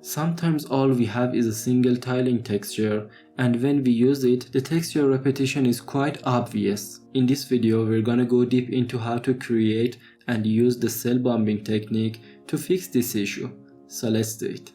Sometimes all we have is a single tiling texture, and when we use it, the texture repetition is quite obvious. In this video, we're gonna go deep into how to create and use the cell bombing technique to fix this issue. So let's do it.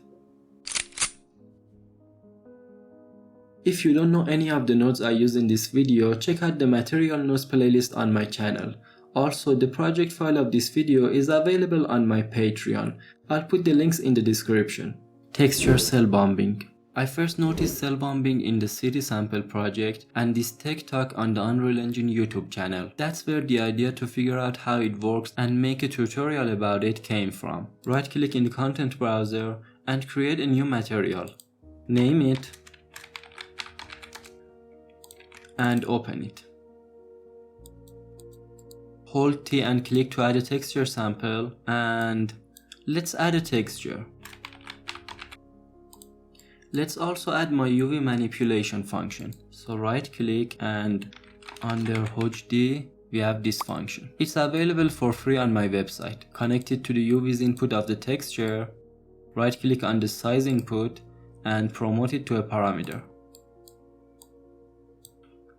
If you don't know any of the nodes I use in this video, check out the material nodes playlist on my channel. Also, the project file of this video is available on my Patreon. I'll put the links in the description. Texture cell bombing. I first noticed cell bombing in the city sample project and this tech talk on the Unreal Engine YouTube channel. That's where the idea to figure out how it works and make a tutorial about it came from. Right click in the content browser and create a new material. Name it and open it. Hold T and click to add a texture sample, and let's add a texture. Let's also add my UV manipulation function. So right click and under HD we have this function. It's available for free on my website. Connect it to the UV's input of the texture. Right click on the size input and promote it to a parameter.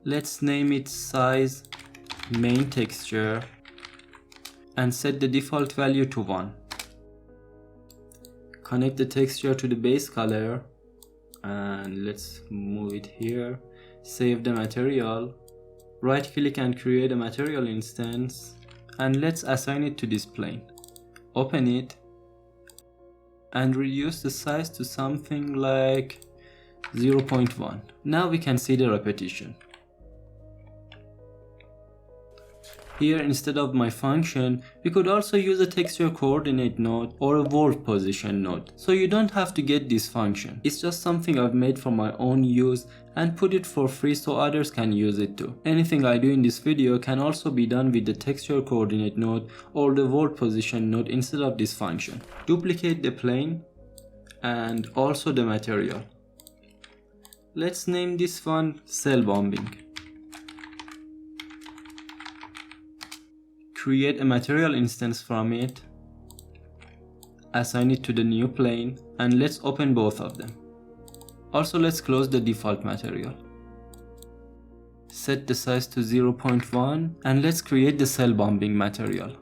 Let's name it size main texture and set the default value to 1. Connect the texture to the base color and let's move it here. Save the material. Right click and create a material instance and let's assign it to this plane. Open it and reduce the size to something like 0.1. Now we can see the repetition. Here, instead of my function, we could also use a texture coordinate node or a world position node. So you don't have to get this function. It's just something I've made for my own use and put it for free so others can use it too. Anything I do in this video can also be done with the texture coordinate node or the world position node instead of this function. Duplicate the plane and also the material. Let's name this one cell bombing. Create a material instance from it, assign it to the new plane, and let's open both of them. Also, let's close the default material. Set the size to 0.1 and let's create the cell bombing material.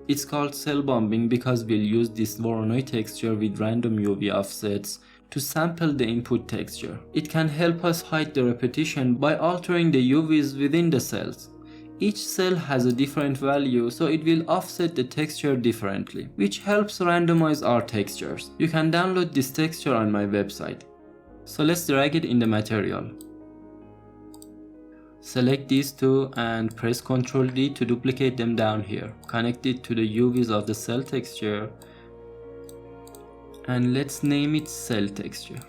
It's called cell bombing because we'll use this Voronoi texture with random UV offsets to sample the input texture. It can help us hide the repetition by altering the UVs within the cells. Each cell has a different value, so it will offset the texture differently, which helps randomize our textures. You can download this texture on my website. So let's drag it in the material. Select these two and press Ctrl D to duplicate them down here. Connect it to the UVs of the cell texture and let's name it cell texture.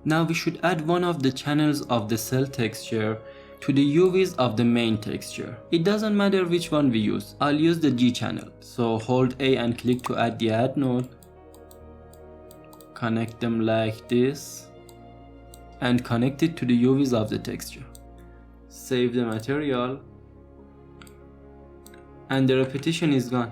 Now we should add one of the channels of the cell texture to the UVs of the main texture. It doesn't matter which one we use. I'll use the G channel. So hold A and click to add the add node. Connect them like this and connect it to the UVs of the texture. Save the material and the repetition is gone.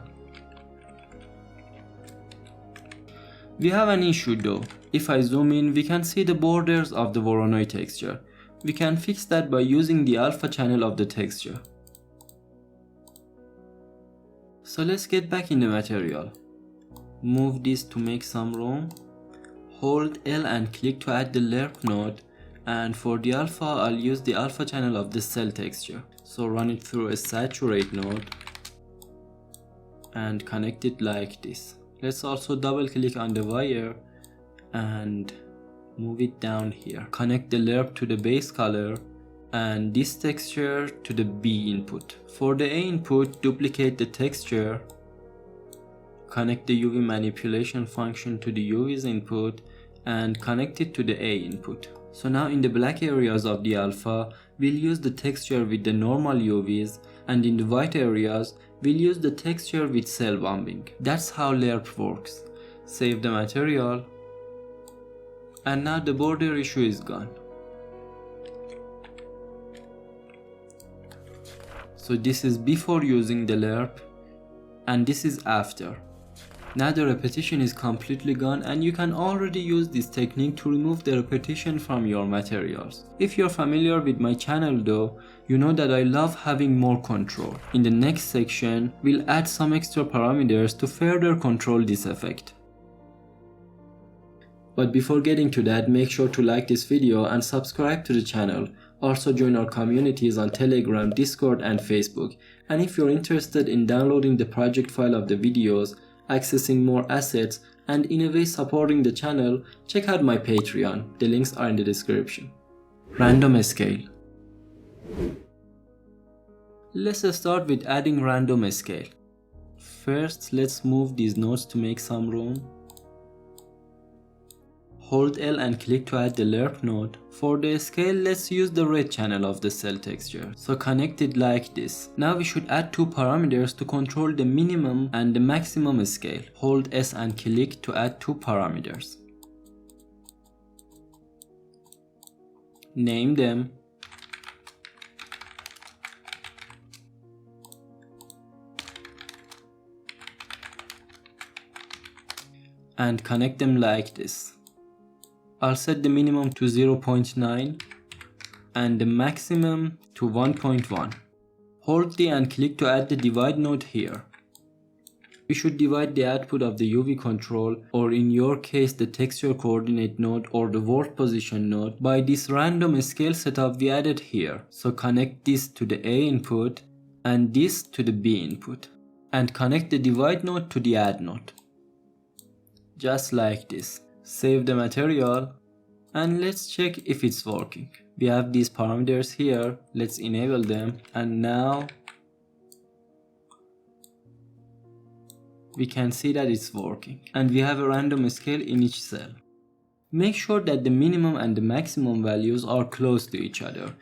We have an issue though. If I zoom in, we can see the borders of the Voronoi texture. We can fix that by using the alpha channel of the texture. So let's get back in the material. Move this to make some room. Hold L and click to add the lerp node, and for the alpha I'll use the alpha channel of the cell texture. So run it through a saturate node and connect it like this. Let's also double click on the wire and move it down here. Connect the lerp to the base color and this texture to the B input. For the A input, duplicate the texture. Connect the UV manipulation function to the UV's input and connect it to the A input. So now in the black areas of the alpha, we'll use the texture with the normal UVs, and in the white areas, we'll use the texture with cell bombing. That's how lerp works. Save the material. And now the border issue is gone. So this is before using the lerp and this is after. Now the repetition is completely gone, and you can already use this technique to remove the repetition from your materials. If you're familiar with my channel though, you know that I love having more control. In the next section, we'll add some extra parameters to further control this effect. But before getting to that, make sure to like this video and subscribe to the channel. Also join our communities on Telegram, Discord and Facebook. And if you're interested in downloading the project file of the videos, accessing more assets, and in a way supporting the channel, check out my Patreon. The links are in the description. Random scale. Let's start with adding random scale. First, let's move these nodes to make some room. Hold L and click to add the lerp node. For the scale, let's use the red channel of the cell texture. So connect it like this. Now we should add two parameters to control the minimum and the maximum scale. Hold S and click to add two parameters. Name them. And connect them like this. I'll set the minimum to 0.9 and the maximum to 1.1. Hold D and click to add the divide node here. We should divide the output of the UV control, or in your case the texture coordinate node or the world position node, by this random scale setup we added here. So connect this to the A input and this to the B input, and connect the divide node to the add node. Just like this. Save the material and let's check if it's working. We have these parameters here, let's enable them, and now we can see that it's working and we have a random scale in each cell. Make sure that the minimum and the maximum values are close to each other.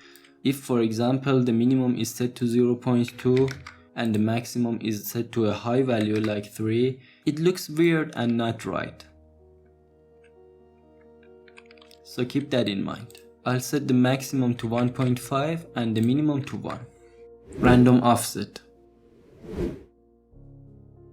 If for example the minimum is set to 0.2 and the maximum is set to a high value like 3, it looks weird and not right. So keep that in mind. I'll set the maximum to 1.5 and the minimum to 1. Random offset.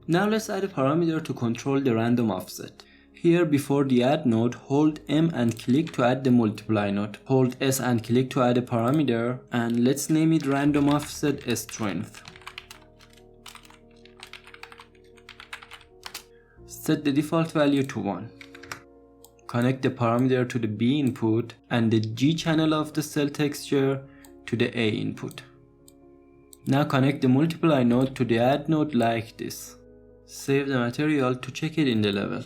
Now let's add a parameter to control the random offset. Here before the add node, hold M and click to add the multiply node. Hold S and click to add a parameter, and let's name it random offset strength. Set the default value to 1. Connect the parameter to the B input and the G channel of the cell texture to the A input. Now connect the multiply node to the add node like this. Save the material to check it in the level.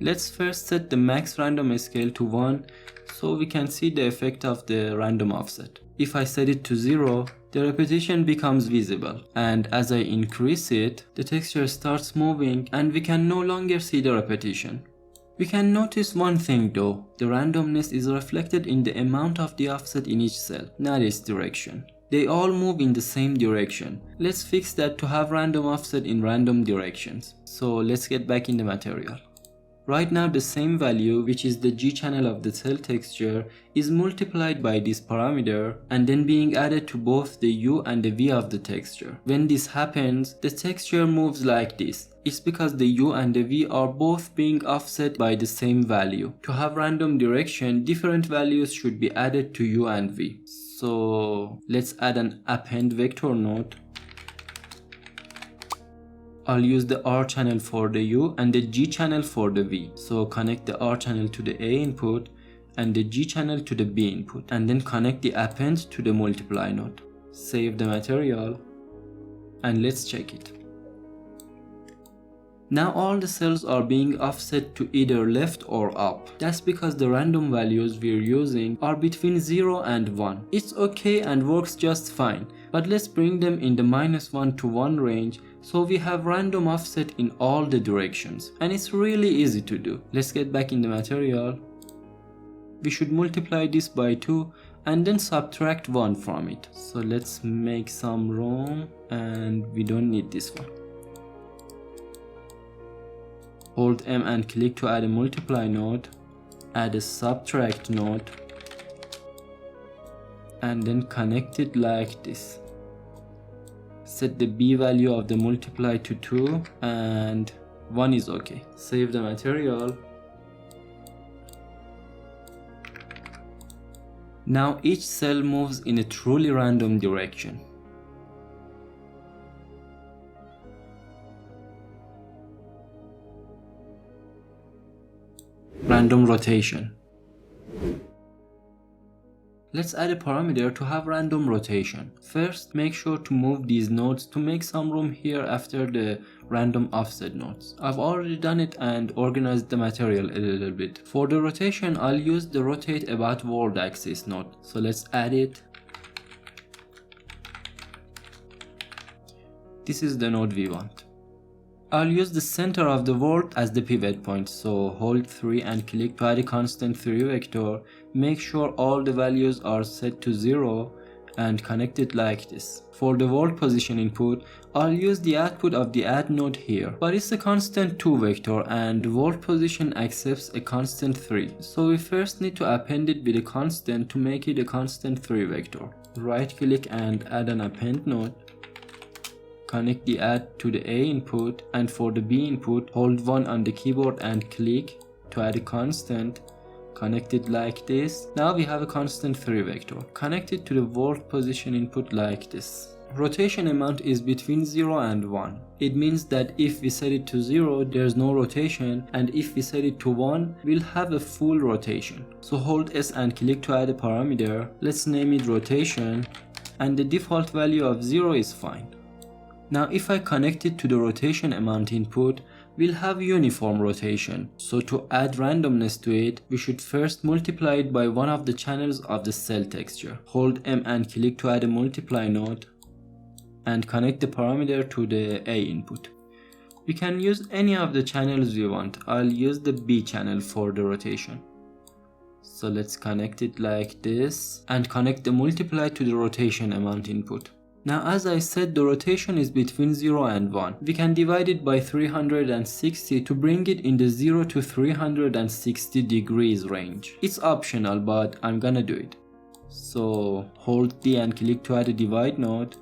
Let's first set the max random scale to 1 so we can see the effect of the random offset. If I set it to 0, the repetition becomes visible, and as I increase it, the texture starts moving and we can no longer see the repetition. We can notice one thing though, the randomness is reflected in the amount of the offset in each cell, not its direction. They all move in the same direction. Let's fix that to have random offset in random directions. So let's get back in the material. Right now the same value, which is the G channel of the cell texture, is multiplied by this parameter and then being added to both the U and the V of the texture. When this happens, the texture moves like this. It's because the U and the V are both being offset by the same value. To have random direction, different values should be added to U and V. So let's add an append vector node. I'll use the R channel for the U and the G channel for the V. So connect the R channel to the A input and the G channel to the B input, and then connect the append to the multiply node. Save the material and let's check it. Now all the cells are being offset to either left or up. That's because the random values we're using are between 0 and 1. It's okay and works just fine, but let's bring them in the -1 to 1 range so we have random offset in all the directions, and it's really easy to do. Let's get back in the material. We should multiply this by 2 and then subtract 1 from it. So let's make some room, and we don't need this one. Hold M and click to add a multiply node, add a subtract node, and then connect it like this. Set the B value of the multiply to 2 and 1 is okay. Save the material. Now each cell moves in a truly random direction. Random rotation. Let's add a parameter to have random rotation. First, make sure to move these nodes to make some room here after the random offset nodes. I've already done it and organized the material a little bit. For the rotation, I'll use the rotate about world axis node. So let's add it. This is the node we want. I'll use the center of the world as the pivot point, so hold 3 and click to add a constant 3 vector. Make sure all the values are set to 0 and connect it like this. For the world position input, I'll use the output of the add node here, but it's a constant 2 vector and world position accepts a constant 3. So we first need to append it with a constant to make it a constant 3 vector. Right click and add an append node. Connect the add to the A input, and for the B input, hold 1 on the keyboard and click to add a constant. Connect it like this. Now we have a constant 3 vector. Connect it to the world position input like this. Rotation amount is between 0 and 1. It means that if we set it to 0, there's no rotation, and if we set it to 1, we'll have a full rotation. So hold S and click to add a parameter. Let's name it rotation, and the default value of 0 is fine. Now if I connect it to the rotation amount input, we'll have uniform rotation. So to add randomness to it, we should first multiply it by one of the channels of the cell texture. Hold M and click to add a multiply node and connect the parameter to the A input. We can use any of the channels we want. I'll use the B channel for the rotation. So let's connect it like this and connect the multiply to the rotation amount input. Now as I said, the rotation is between 0 and 1. We can divide it by 360 to bring it in the 0 to 360 degrees range. It's optional, but I'm gonna do it. So hold D and click to add a divide node,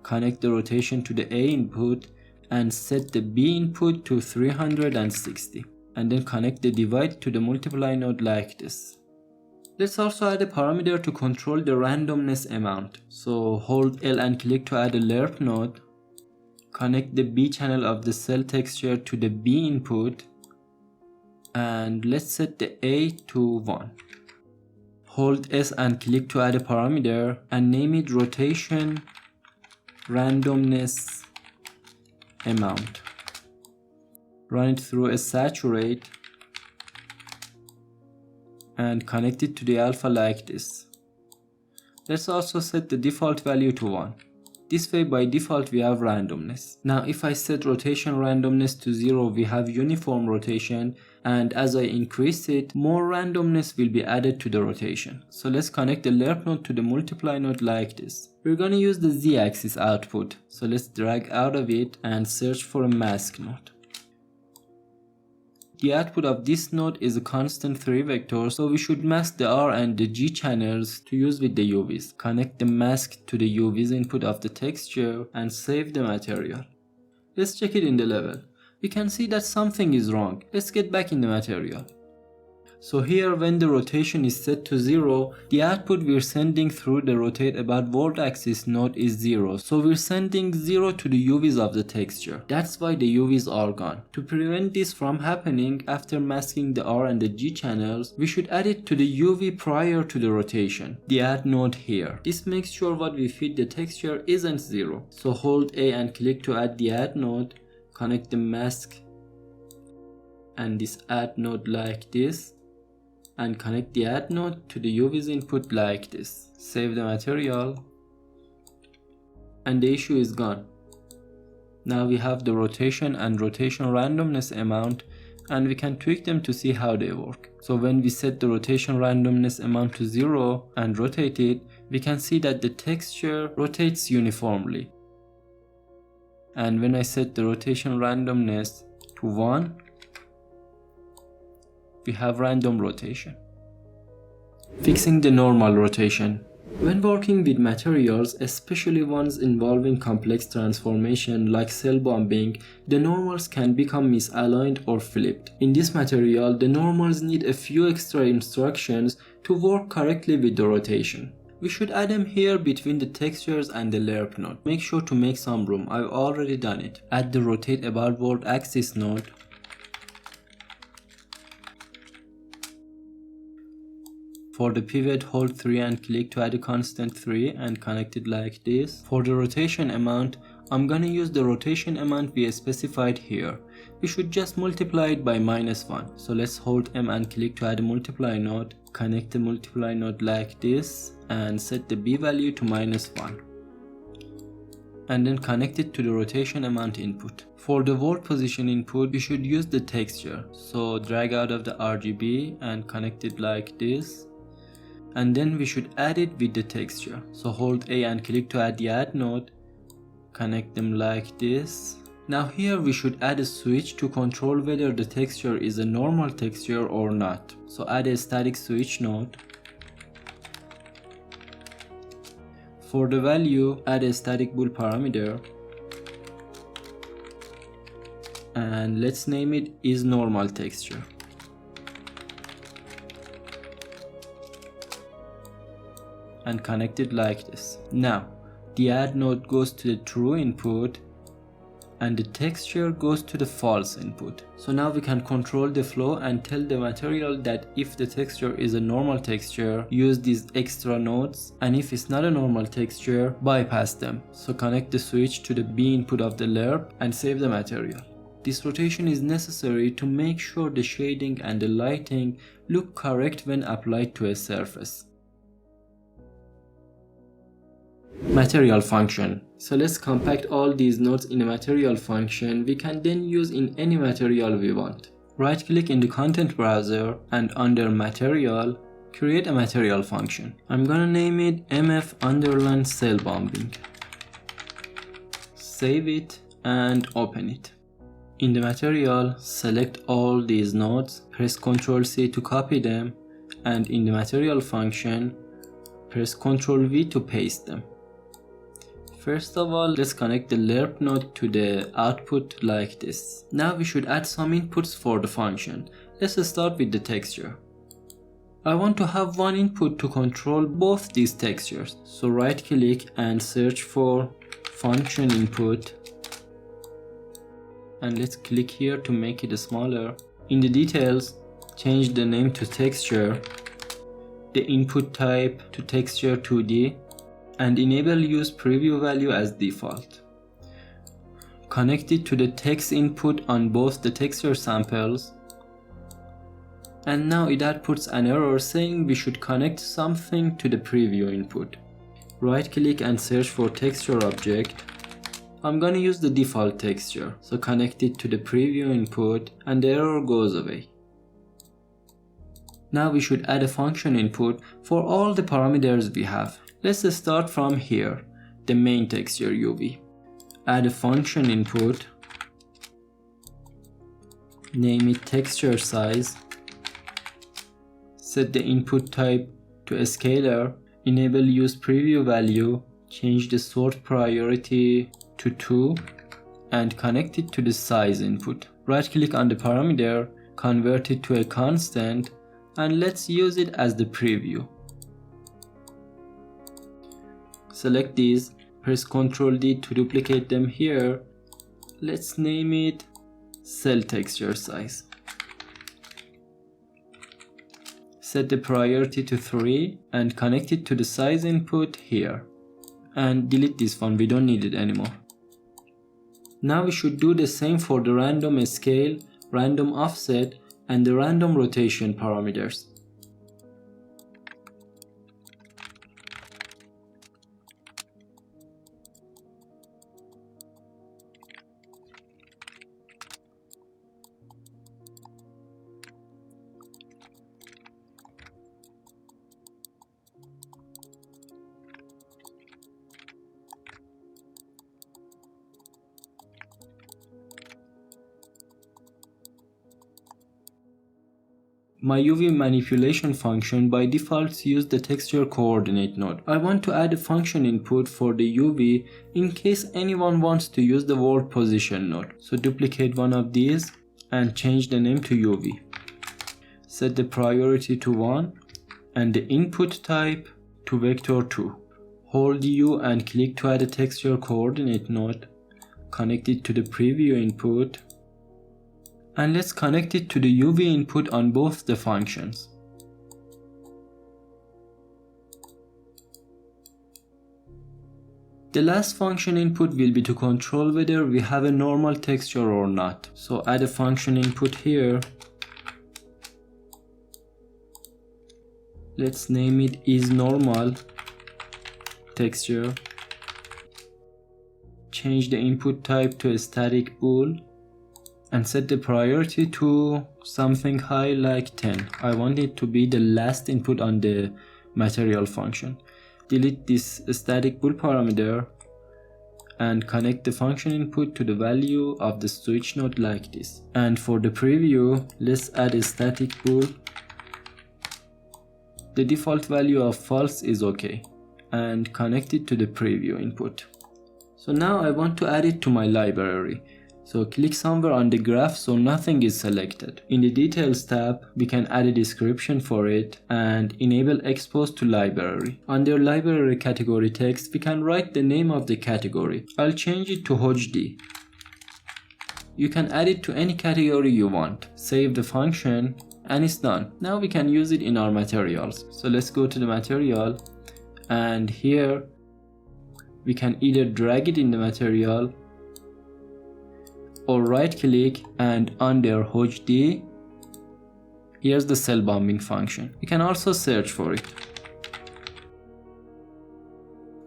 connect the rotation to the A input and set the B input to 360, and then connect the divide to the multiply node like this. Let's also add a parameter to control the randomness amount. So hold L and click to add a lerp node. Connect the B channel of the cell texture to the B input. And let's set the A to 1. Hold S and click to add a parameter and name it rotation randomness amount. Run it through a saturate and connect it to the alpha like this. Let's also set the default value to 1. This way by default we have randomness. Now if I set rotation randomness to 0, we have uniform rotation, and as I increase it, more randomness will be added to the rotation. So let's connect the lerp node to the multiply node like this. We're gonna use the z-axis output, so let's drag out of it and search for a mask node. The output of this node is a constant 3 vector, so we should mask the R and the G channels to use with the UVs. Connect the mask to the UVs input of the texture and save the material. Let's check it in the level. We can see that something is wrong. Let's get back in the material. So here when the rotation is set to 0, the output we're sending through the rotate about world axis node is 0. So we're sending 0 to the UVs of the texture. That's why the UVs are gone. To prevent this from happening, after masking the R and the G channels, we should add it to the UV prior to the rotation, the add node here. This makes sure what we feed the texture isn't 0. So hold A and click to add the add node, connect the mask and this add node like this, and connect the add node to the UV's input like this. Save the material and the issue is gone. Now we have the rotation and rotation randomness amount, and we can tweak them to see how they work. So when we set the rotation randomness amount to 0 and rotate it, we can see that the texture rotates uniformly. And when I set the rotation randomness to 1, we have random rotation. Fixing the normal rotation. When working with materials, especially ones involving complex transformation like cell bonding, the normals can become misaligned or flipped. In this material, the normals need a few extra instructions to work correctly with the rotation. We should add them here between the textures and the lerp node. Make sure to make some room, I've already done it. Add the rotate about world axis node. For the pivot, hold 3 and click to add a constant 3 and connect it like this. For the rotation amount, I'm gonna use the rotation amount we specified here. We should just multiply it by -1. So let's hold M and click to add a multiply node. Connect the multiply node like this and set the B value to -1. And then connect it to the rotation amount input. For the world position input, we should use the texture. So drag out of the RGB and connect it like this. And then we should add it with the texture. So hold A and click to add the add node. Connect them like this. Now here we should add a switch to control whether the texture is a normal texture or not. So add a static switch node. For the value, add a static bool parameter. And let's name it is normal texture. And connect it like this. Now, the add node goes to the true input and the texture goes to the false input. So now we can control the flow and tell the material that if the texture is a normal texture, use these extra nodes, and if it's not a normal texture, bypass them. So connect the switch to the B input of the lerp and save the material. This rotation is necessary to make sure the shading and the lighting look correct when applied to a surface. Material function. So let's compact all these nodes in a material function we can then use in any material we want. Right click in the content browser and under material, create a material function. I'm gonna name it mf_ cell bombing. Save it and open it. In the material, select all these nodes, press Ctrl C to copy them, and in the material function, press Ctrl V to paste them. First of all, let's connect the lerp node to the output like this. Now we should add some inputs for the function. Let's start with the texture. I want to have one input to control both these textures. So right click and search for function input. And let's click here to make it smaller. In the details, change the name to texture, the input type to texture 2D, and enable use preview value as default. Connect it to the text input on both the texture samples. And now it outputs an error saying we should connect something to the preview input. Right click and search for texture object. I'm gonna use the default texture, so connect it to the preview input and the error goes away. Now we should add a function input for all the parameters we have. Let's start from here, the main texture UV. Add a function input, name it texture size, set the input type to a scalar, enable use preview value, change the sort priority to 2, and connect it to the size input. Right click on the parameter, convert it to a constant, and let's use it as the preview. Select these, press Ctrl D to duplicate them here. Let's name it cell texture size. Set the priority to 3 and connect it to the size input here. And delete this one, we don't need it anymore. Now we should do the same for the random scale, random offset, and the random rotation parameters. My UV manipulation function by default uses the texture coordinate node. I want to add a function input for the UV in case anyone wants to use the world position node. So duplicate one of these and change the name to UV. Set the priority to 1 and the input type to vector 2. Hold U and click to add a texture coordinate node. Connect it to the preview input. And let's connect it to the UV input on both the functions. The last function input will be to control whether we have a normal texture or not. So add a function input here. Let's name it isNormal texture. Change the input type to a static bool. And set the priority to something high like 10. I want it to be the last input on the material function. Delete this static bool parameter and connect the function input to the value of the switch node like this. And for the preview, let's add a static bool. The default value of false is okay. And connect it to the preview input. So now I want to add it to my library. So click somewhere on the graph so nothing is selected. In the details tab, we can add a description for it and enable expose to library. Under library category text, we can write the name of the category. I'll change it to HD. You can add it to any category you want. Save the function and it's done. Now we can use it in our materials. So let's go to the material and here we can either drag it in the material or right click and under HD, here's the cell bombing function. You can also search for it.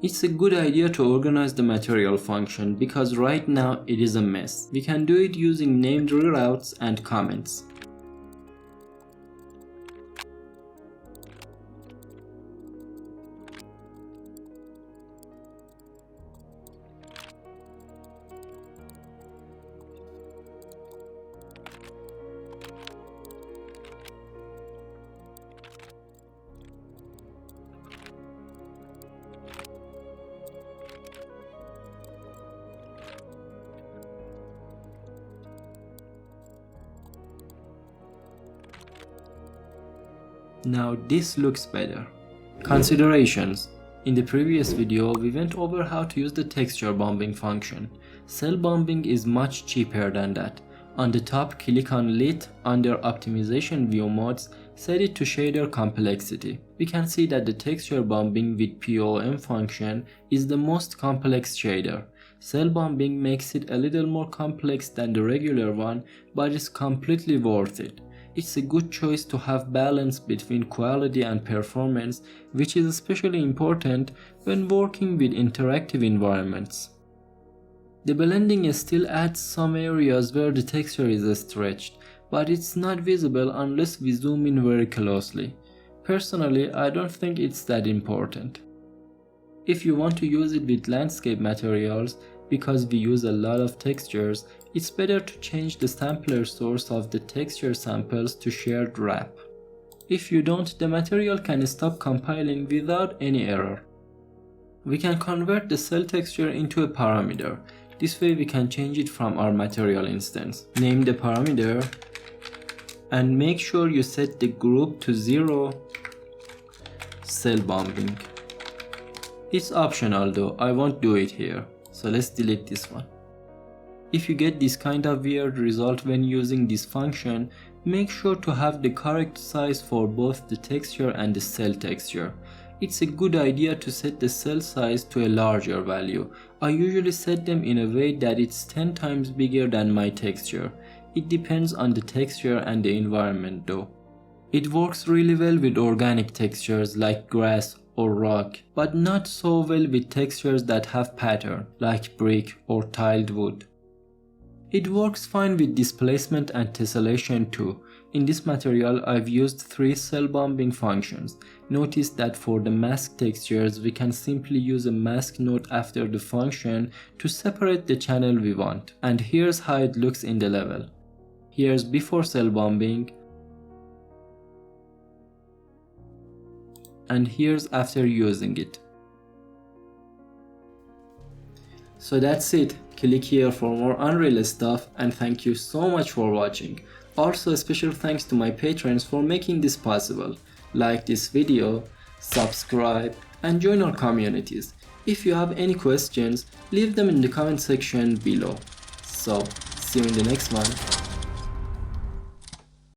It's a good idea to organize the material function because right now it is a mess. We can do it using named reroutes and comments. Now this looks better. Considerations. In the previous video, we went over how to use the texture bombing function. Cell bombing is much cheaper than that. On the top, click on Lit. Under Optimization View Modes, set it to Shader Complexity. We can see that the texture bombing with POM function is the most complex shader. Cell bombing makes it a little more complex than the regular one, but it's completely worth it. It's a good choice to have balance between quality and performance, which is especially important when working with interactive environments. The blending still adds some areas where the texture is stretched, but it's not visible unless we zoom in very closely. Personally, I don't think it's that important. If you want to use it with landscape materials, because we use a lot of textures, it's better to change the sampler source of the texture samples to shared wrap. If you don't, the material can stop compiling without any error. We can convert the cell texture into a parameter. This way we can change it from our material instance. Name the parameter and make sure you set the group to 0 cell bombing. It's optional though, I won't do it here. So let's delete this one. If you get this kind of weird result when using this function, make sure to have the correct size for both the texture and the cell texture. It's a good idea to set the cell size to a larger value. I usually set them in a way that it's 10 times bigger than my texture. It depends on the texture and the environment though. It works really well with organic textures like grass or rock, but not so well with textures that have pattern, like brick or tiled wood. It works fine with displacement and tessellation too. In this material, I've used 3 cell bombing functions. Notice that for the mask textures, we can simply use a mask node after the function to separate the channel we want. And here's how it looks in the level. Here's before cell bombing, and here's after using it. So that's it. Click here for more Unreal stuff, and thank you so much for watching. Also a special thanks to my patrons for making this possible. Like this video, subscribe, and join our communities. If you have any questions, leave them in the comment section below. So, see you in the next one.